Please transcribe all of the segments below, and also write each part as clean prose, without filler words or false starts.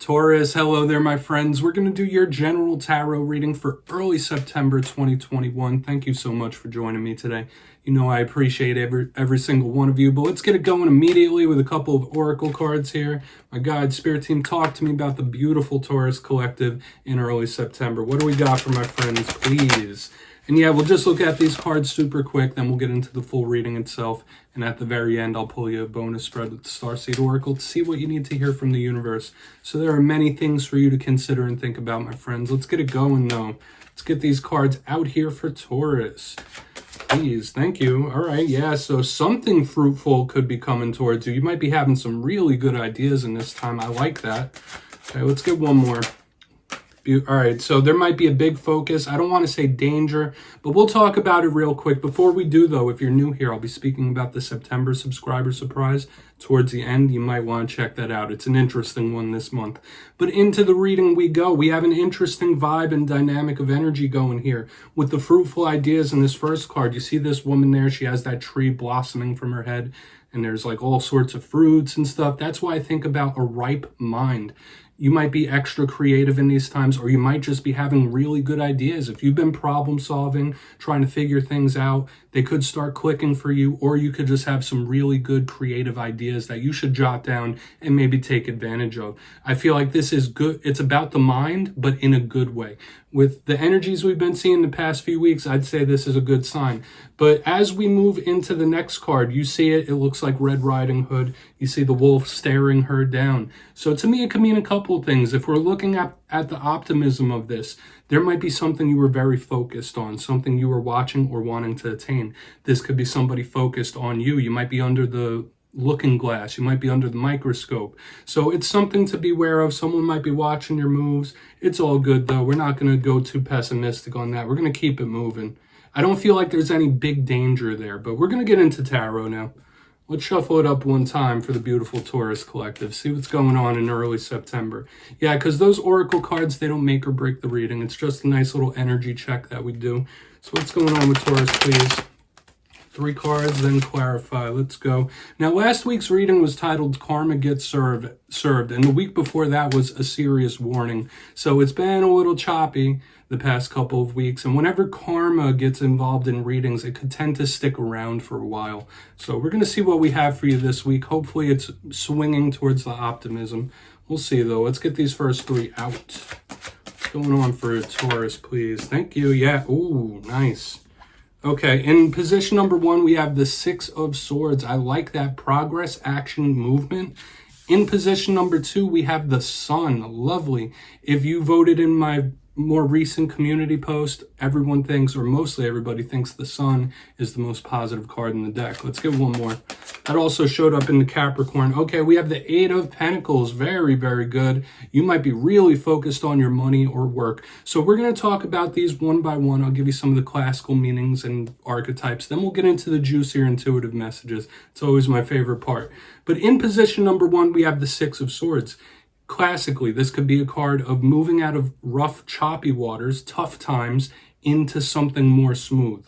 Taurus, hello there, my friends. We're going to do your general tarot reading for early September 2021. Thank you so much for joining me today. You know I appreciate every single one of you, but let's get it going immediately with a couple of oracle cards here. My guide spirit team, talk to me about the beautiful Taurus collective in early September. What do we got for my friends, please? And yeah, we'll just look at these cards super quick, then we'll get into the full reading itself. And at the very end, I'll pull you a bonus spread with the Starseed Oracle to see what you need to hear from the universe. So there are many things for you to consider and think about, my friends. Let's get it going, though. Let's get these cards out here for Taurus. Please, thank you. All right, yeah, so something fruitful could be coming towards you. You might be having some really good ideas in this time. I like that. Okay, let's get one more. All right, so there might be a big focus. I don't want to say danger, but we'll talk about it real quick. Before we do, though, if you're new here, I'll be speaking about the September subscriber surprise towards the end. You might want to check that out. It's an interesting one this month. But into the reading we go. We have an interesting vibe and dynamic of energy going here with the fruitful ideas in this first card. You see this woman there? She has that tree blossoming from her head, and there's like all sorts of fruits and stuff. That's why I think about a ripe mind. You might be extra creative in these times, or you might just be having really good ideas. If you've been problem solving, trying to figure things out, they could start clicking for you, or you could just have some really good creative ideas that you should jot down and maybe take advantage of. I feel like this is good. It's about the mind, but in a good way. With the energies we've been seeing the past few weeks, I'd say this is a good sign. But as we move into the next card, you see it looks like Red Riding Hood. You see the wolf staring her down. So to me, it could mean a couple things. If we're looking at the optimism of this, there might be something you were very focused on, something you were watching or wanting to attain. This could be somebody focused on you. You might be under the looking glass. You might be under the microscope. So it's something to be aware of. Someone might be watching your moves. It's all good, though. We're not going to go too pessimistic on that. We're going to keep it moving. I don't feel like there's any big danger there, but we're going to get into tarot now. Let's shuffle it up one time for the beautiful Taurus collective. See what's going on in early September. Yeah, because those oracle cards, they don't make or break the reading. It's just a nice little energy check that we do. So what's going on with Taurus, please? 3 cards, then clarify. Let's go. Now, last week's reading was titled Karma Gets Served, and the week before that was a serious warning. So it's been a little choppy the past couple of weeks, and whenever karma gets involved in readings, it could tend to stick around for a while. So we're going to see what we have for you this week. Hopefully it's swinging towards the optimism. We'll see, though. Let's get these first 3 out. What's going on for Taurus, please? Thank you. Yeah. Ooh, nice. Okay, in position number 1, we have the 6 of Swords. I like that progress, action, movement. In position number 2, we have the Sun. Lovely. If you voted in my more recent community post, everyone thinks, or mostly everybody thinks, the Sun is the most positive card in the deck. Let's get one more. That also showed up in the Capricorn. Okay, we have the 8 of Pentacles. Very, very good. You might be really focused on your money or work. So we're going to talk about these one by one. I'll give you some of the classical meanings and archetypes. Then we'll get into the juicier intuitive messages. It's always my favorite part. But in position number 1, we have the 6 of Swords. Classically, this could be a card of moving out of rough, choppy waters, tough times, into something more smooth.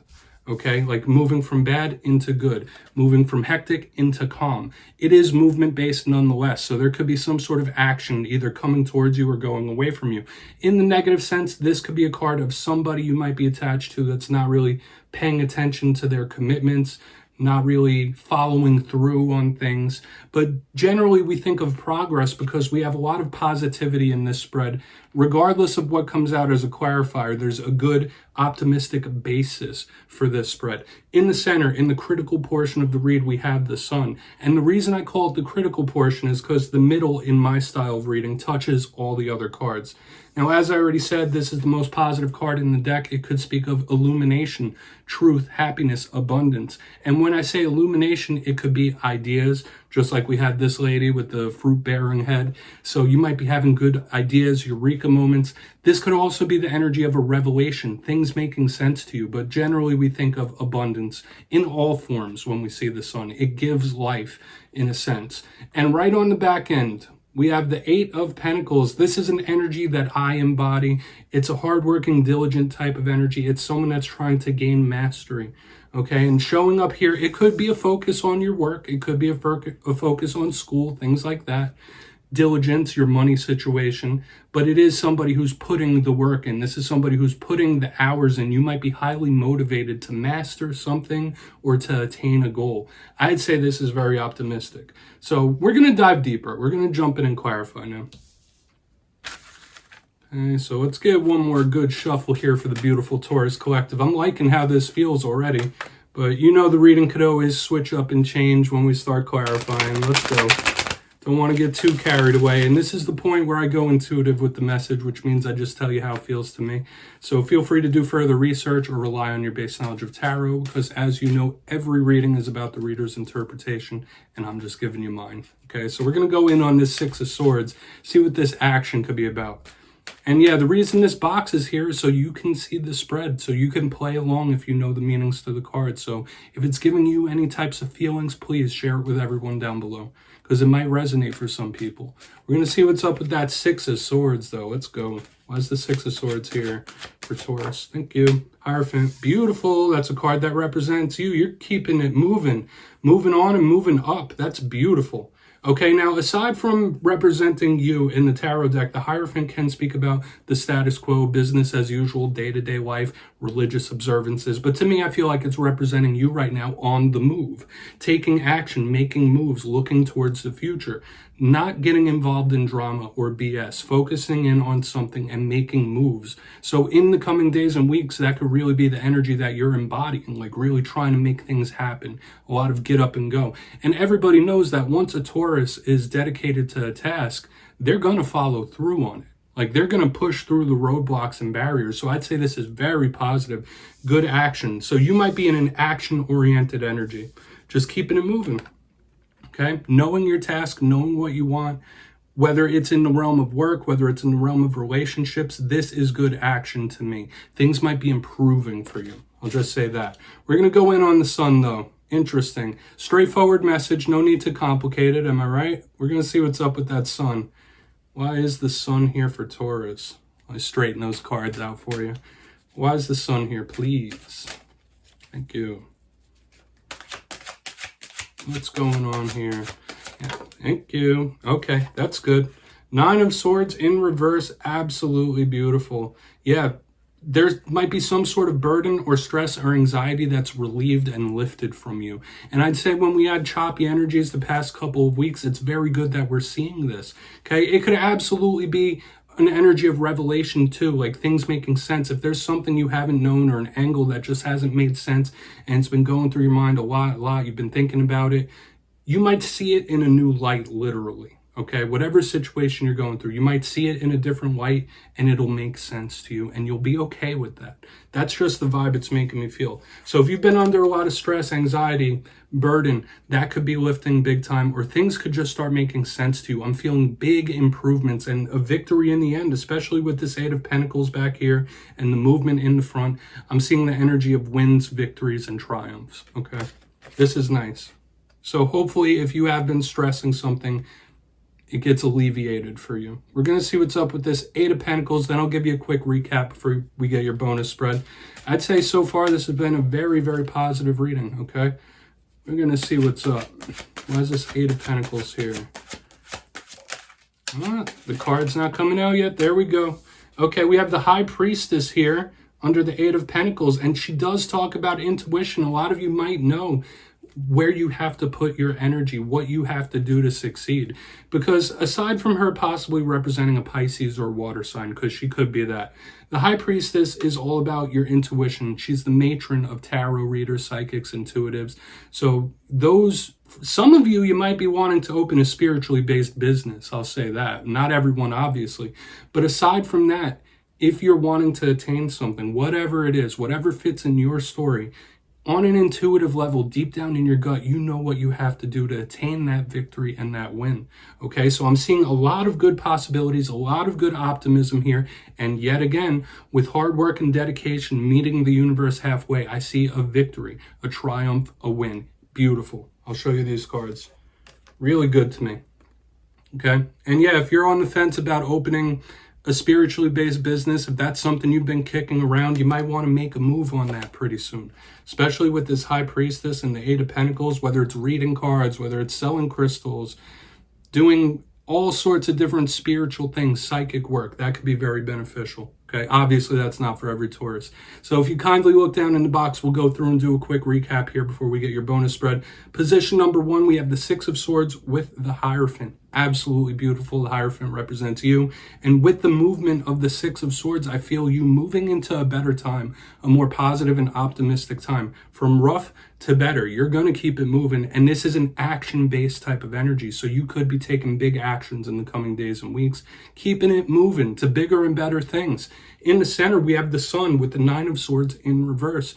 Okay, like moving from bad into good, moving from hectic into calm. It is movement based nonetheless, so there could be some sort of action either coming towards you or going away from you. In the negative sense, this could be a card of somebody you might be attached to that's not really paying attention to their commitments, not really following through on things. But generally, we think of progress because we have a lot of positivity in this spread. Regardless of what comes out as a clarifier, there's a good optimistic basis for this spread. In the center, in the critical portion of the read, we have the Sun. And the reason I call it the critical portion is because the middle in my style of reading touches all the other cards. Now, as I already said, this is the most positive card in the deck. It could speak of illumination, truth, happiness, abundance. And when I say illumination, it could be ideas, just like we had this lady with the fruit-bearing head. So you might be having good ideas, eureka moments. This could also be the energy of a revelation, things making sense to you. But generally, we think of abundance in all forms when we see the Sun. It gives life, in a sense. And right on the back end, we have the 8 of Pentacles. This is an energy that I embody. It's a hardworking, diligent type of energy. It's someone that's trying to gain mastery. Okay, and showing up here, it could be a focus on your work. It could be a focus on school, things like that. diligence, your money situation, but it is somebody who's putting the work in. This is somebody who's putting the hours in. You might be highly motivated to master something or to attain a goal. I'd say this is very optimistic. So we're going to dive deeper. We're going to jump in and clarify now. Okay, so let's get one more good shuffle here for the beautiful Taurus collective. I'm liking how this feels already, but you know the reading could always switch up and change when we start clarifying. Let's go. Don't want to get too carried away. And this is the point where I go intuitive with the message, which means I just tell you how it feels to me. So feel free to do further research or rely on your base knowledge of tarot, because as you know, every reading is about the reader's interpretation, and I'm just giving you mine. Okay, so we're going to go in on this Six of Swords, see what this action could be about. And yeah, the reason this box is here is so you can see the spread, so you can play along if you know the meanings to the cards. So if it's giving you any types of feelings, please share it with everyone down below, because it might resonate for some people. We're going to see what's up with that Six of Swords, though. Let's go. Why is the Six of Swords here for Taurus? Thank you. Hierophant. Beautiful. That's a card that represents you. You're keeping it moving on and moving up. That's beautiful. Okay, now aside from representing you in the tarot deck, the Hierophant can speak about the status quo, business as usual, day-to-day life, religious observances. But to me, I feel like it's representing you right now on the move, taking action, making moves, looking towards the future, not getting involved in drama or BS, focusing in on something and making moves. So in the coming days and weeks, that could really be the energy that you're embodying, like really trying to make things happen, a lot of get up and go. And everybody knows that once a Taurus is dedicated to a task, they're going to follow through on it. Like they're going to push through the roadblocks and barriers. So I'd say this is very positive, good action. So you might be in an action-oriented energy, just keeping it moving. Okay, knowing your task, knowing what you want, whether it's in the realm of work, whether it's in the realm of relationships, this is good action to me. Things might be improving for you. I'll just say that. We're going to go in on the Sun, though. Interesting. Straightforward message. No need to complicate it. Am I right? We're going to see what's up with that Sun. Why is the Sun here for Taurus? I'll straighten those cards out for you. Why is the Sun here, please? Thank you. What's going on here? Yeah, thank you. Okay, that's good. Nine of Swords in reverse, absolutely beautiful. Yeah, there might be some sort of burden or stress or anxiety that's relieved and lifted from you. And I'd say when we had choppy energies the past couple of weeks, it's very good that we're seeing this. Okay, it could absolutely be an energy of revelation too, like things making sense. If there's something you haven't known or an angle that just hasn't made sense and it's been going through your mind a lot, you've been thinking about it, you might see it in a new light, literally. Okay, whatever situation you're going through, you might see it in a different light and it'll make sense to you and you'll be okay with that. That's just the vibe it's making me feel. So if you've been under a lot of stress, anxiety, burden, that could be lifting big time, or things could just start making sense to you. I'm feeling big improvements and a victory in the end, especially with this Eight of Pentacles back here and the movement in the front. I'm seeing the energy of wins, victories, and triumphs. Okay, this is nice. So hopefully if you have been stressing something, it gets alleviated for you. We're going to see what's up with this Eight of Pentacles. Then I'll give you a quick recap before we get your bonus spread. I'd say so far this has been a very, very positive reading, okay? We're going to see what's up. Why is this Eight of Pentacles here? The card's not coming out yet. There we go. Okay, we have the High Priestess here under the Eight of Pentacles, and she does talk about intuition. A lot of you might know where you have to put your energy, what you have to do to succeed. Because aside from her possibly representing a Pisces or water sign, because she could be that, the High Priestess is all about your intuition. She's the matron of tarot readers, psychics, intuitives. So some of you might be wanting to open a spiritually based business. I'll say that. Not everyone, obviously. But aside from that, if you're wanting to attain something, whatever it is, whatever fits in your story, on an intuitive level, deep down in your gut, you know what you have to do to attain that victory and that win. Okay, so I'm seeing a lot of good possibilities, a lot of good optimism here. And yet again, with hard work and dedication, meeting the universe halfway, I see a victory, a triumph, a win. Beautiful. I'll show you these cards. Really good to me. Okay, and yeah, if you're on the fence about opening a spiritually based business, if that's something you've been kicking around, you might want to make a move on that pretty soon, especially with this High Priestess and the Eight of Pentacles, whether it's reading cards, whether it's selling crystals, doing all sorts of different spiritual things, psychic work, that could be very beneficial. Okay, obviously that's not for every Taurus. So if you kindly look down in the box, we'll go through and do a quick recap here before we get your bonus spread. Position number 1, we have the 6 of Swords with the Hierophant. Absolutely beautiful. The Hierophant represents you. And with the movement of the 6 of Swords, I feel you moving into a better time, a more positive and optimistic time. From rough to better, you're going to keep it moving. And this is an action-based type of energy. So you could be taking big actions in the coming days and weeks, keeping it moving to bigger and better things. In the center, we have the Sun with the 9 of Swords in reverse.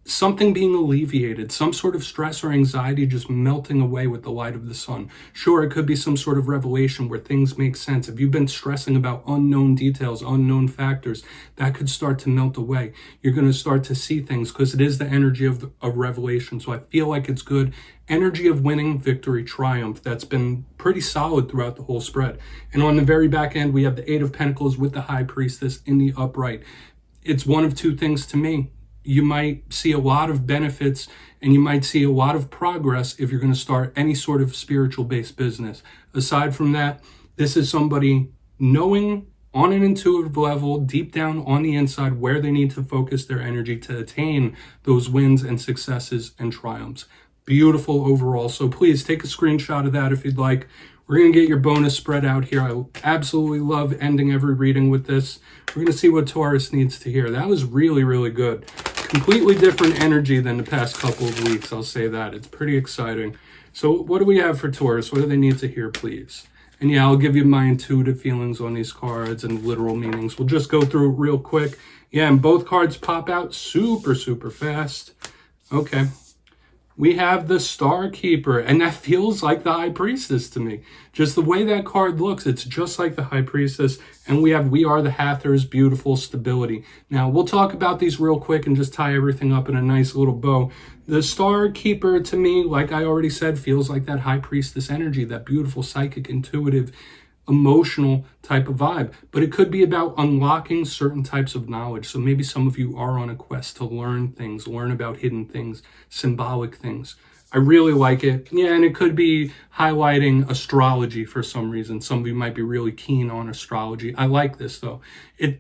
Something being alleviated, some sort of stress or anxiety just melting away with the light of the sun. Sure, it could be some sort of revelation where things make sense. If you've been stressing about unknown details, unknown factors, that could start to melt away. You're going to start to see things because it is the energy of revelation. So I feel like it's good. Energy of winning, victory, triumph. That's been pretty solid throughout the whole spread. And on the very back end, we have the 8 of Pentacles with the High Priestess in the upright. It's one of two things to me. You might see a lot of benefits and you might see a lot of progress if you're going to start any sort of spiritual-based business. Aside from that, this is somebody knowing on an intuitive level, deep down on the inside, where they need to focus their energy to attain those wins and successes and triumphs. Beautiful overall. So please take a screenshot of that if you'd like. We're going to get your bonus spread out here. I absolutely love ending every reading with this. We're going to see what Taurus needs to hear. That was really, really good. Completely different energy than the past couple of weeks, I'll say that. It's pretty exciting. So what do we have for Taurus? What do they need to hear, please? And yeah, I'll give you my intuitive feelings on these cards and literal meanings. We'll just go through it real quick. Yeah, and both cards pop out super, super fast. Okay. We have the Star Keeper, and that feels like the High Priestess to me. Just the way that card looks, it's just like the High Priestess. And we have We Are the Hathors, beautiful stability. Now, we'll talk about these real quick and just tie everything up in a nice little bow. The Star Keeper, to me, like I already said, feels like that High Priestess energy, that beautiful, psychic, intuitive, emotional type of vibe. But it could be about unlocking certain types of knowledge. So maybe some of you are on a quest to learn things, learn about hidden things, symbolic things. I really like it. Yeah, and it could be highlighting astrology for some reason. Some of you might be really keen on astrology. I like this though.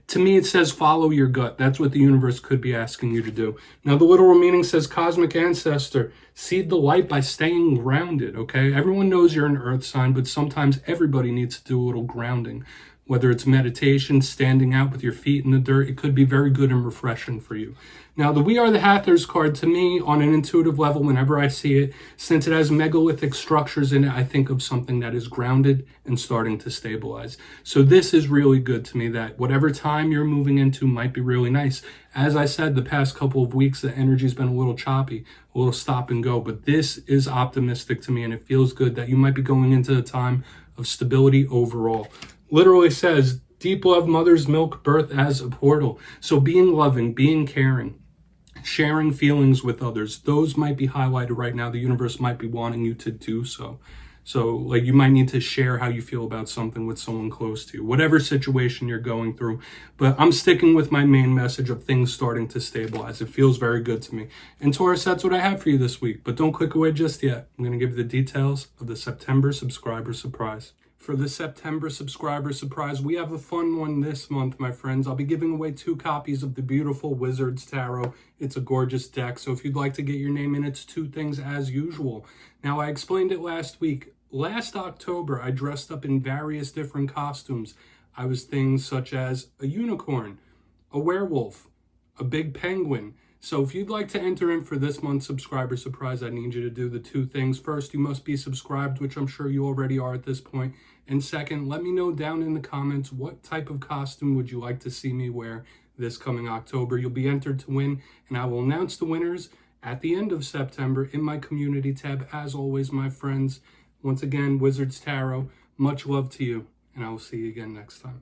To me, it says follow your gut. That's what the universe could be asking you to do. Now, the literal meaning says cosmic ancestor, seed the light by staying grounded, okay? Everyone knows you're an earth sign, but sometimes everybody needs to do a little grounding. Whether it's meditation, standing out with your feet in the dirt, it could be very good and refreshing for you. Now, the We Are the Hathors card, to me, on an intuitive level, whenever I see it, since it has megalithic structures in it, I think of something that is grounded and starting to stabilize. So this is really good to me, that whatever time you're moving into might be really nice. As I said, the past couple of weeks, the energy's been a little choppy, a little stop and go, but this is optimistic to me, and it feels good that you might be going into a time of stability overall. Literally says, deep love, mother's milk, birth as a portal. So being loving, being caring, sharing feelings with others, those might be highlighted right now. The universe might be wanting you to do so. So like you might need to share how you feel about something with someone close to you, whatever situation you're going through. But I'm sticking with my main message of things starting to stabilize. It feels very good to me. And Taurus, that's what I have for you this week. But don't click away just yet. I'm going to give you the details of the September subscriber surprise. For the September subscriber surprise, we have a fun one this month, my friends. I'll be giving away 2 copies of the beautiful Wizard's Tarot. It's a gorgeous deck, so if you'd like to get your name in, it's 2 things as usual. Now, I explained it last week. Last October, I dressed up in various different costumes. I was things such as a unicorn, a werewolf, a big penguin. So if you'd like to enter in for this month's subscriber surprise, I need you to do the 2 things. First, you must be subscribed, which I'm sure you already are at this point. And second, let me know down in the comments what type of costume would you like to see me wear this coming October. You'll be entered to win, and I will announce the winners at the end of September in my community tab. As always, my friends, once again, Wizard's Tarot, much love to you, and I will see you again next time.